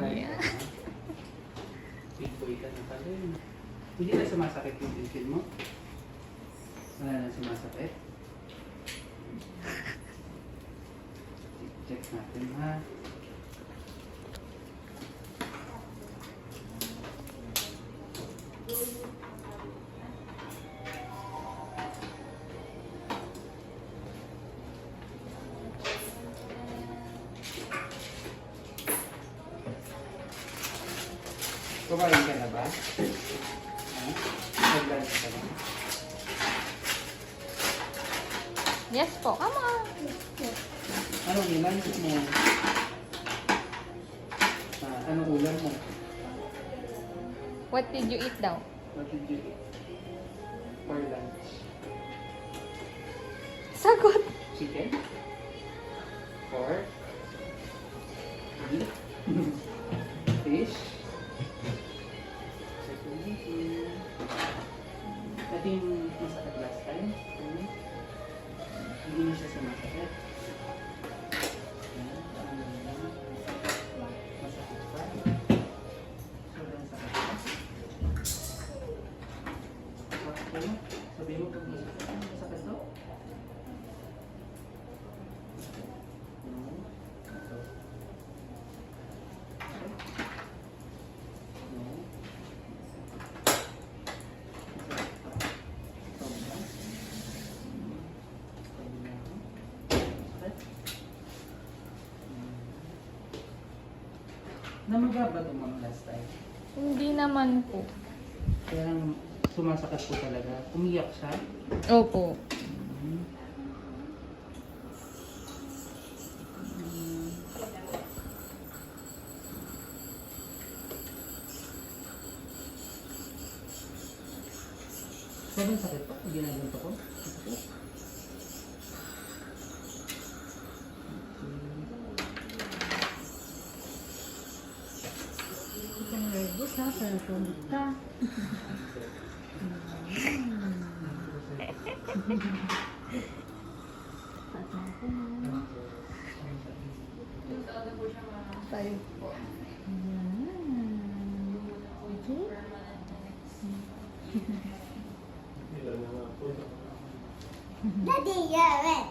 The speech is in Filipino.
Yeah. Big boy ka na pala yun. Hindi na sumasakit yung pilpil mo? Wala na sumasakit? Check natin ha. Kumain ka na ba? Ha? Nag-lunch ka na? Yes po. Come on. Yes. Anong lunch mo? Anong ulam mo? What did you eat daw? What did you eat for lunch? Sagot. Chicken? Pork? Beef? Fish? Ito yung masakit last time? Hindi na siya sumasakit. Masakit pa? Sobrang sakit pa? Sakit pa yun? Sabihin mo kung masakit to? Ito. Namaga ba ito mga last time? Hindi naman po. Kaya lang sumasakit po talaga. Umiyak siya. Opo. Sobrang sakit po. Ginaganto ko. Sakit. Nervous ha, pero tumit ka. Five po. Daddy, yeah,